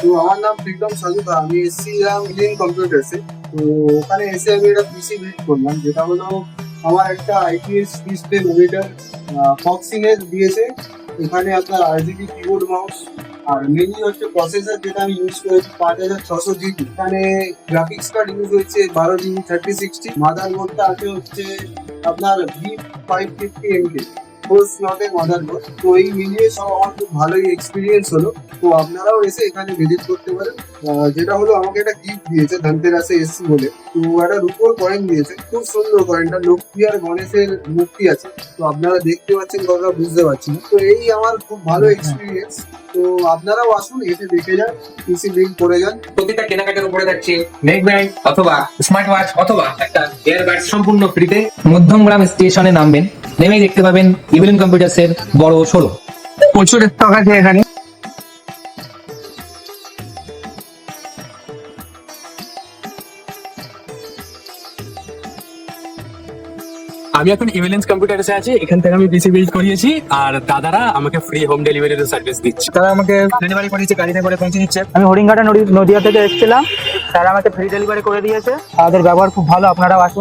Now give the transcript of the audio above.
তো আমার নাম বিক্রম সাজুকা, আমি এসেছিলাম ইন্ডিয়ান কম্পিউটার্সে। তো ওখানে এসে আমি একটা পিসি বিল্ড করলাম, যেটা হলো আমার একটা আইপিএস ডিসপ্লে মনিটর ফক্সিনের দিয়েছে। এখানে আপনার আরজিবি কিবোর্ড মাউস, আর মেনলি হচ্ছে প্রসেসর যেটা আমি ইউজ করেছি 5600 জিবি। এখানে গ্রাফিক্স কার্ড ইউজ হয়েছে 12 জিবি 3060। মাদার বোর্ডটা আছে হচ্ছে আপনার V550MK ফোর স্লটের মাদার বোর্ড। তো এই মিলিয়ে সব আমার খুব ভালোই এক্সপিরিয়েন্স হলো। তো আপনারাও এসে এখানে ভিজিট করতে পারেন। যেটা হলো আমাকে একটা গিফট দিয়েছে ধনতেরাসে এসছি বলে। তো একটা রূপোর কয়েন দিয়েছে, খুব সুন্দর কয়েনটা, লক্ষ্মী আর গণেশের মূর্তি আছে। তো আপনারা দেখতে পাচ্ছেন, কতটা বুঝতে পারছি না। তো এই আমার খুব ভালো এক্সপিরিয়েন্স। তো আপনারাও আসুন, এসে দেখে যান, পিসি বিল্ড করে যান। প্রতিটা কেনাকাটার উপরে থাকছে নেক ব্যান্ড অথবা স্মার্ট ওয়াচ অথবা একটা এয়ারবাড সম্পূর্ণ ফ্রিতে। মধ্যমগ্রাম স্টেশনে নামবেন, নেমেই দেখতে পাবেন ইভিলিন কম্পিউটার্সের বড় শোরুম। প্রচুর স্টক আছে এখানে। আমি এখন ইভিলেন্স কম্পিউটার্সে আছি, এখান থেকে আমি পিসি বিল্ড করিয়েছি আর দাদারা আমাকে ফ্রি হোম ডেলিভারির সার্ভিস দিচ্ছে। তারা আমাকে ডেলিভারি করেছে, গাড়িতে করে পৌঁছে দিচ্ছে। আমি হরিণঘাটা নদিয়া থেকে এসেছিলাম, তারা আমাকে ফ্রি ডেলিভারি করে দিয়েছে। তাদের ব্যবহার খুব ভালো, আপনারাও আসুন।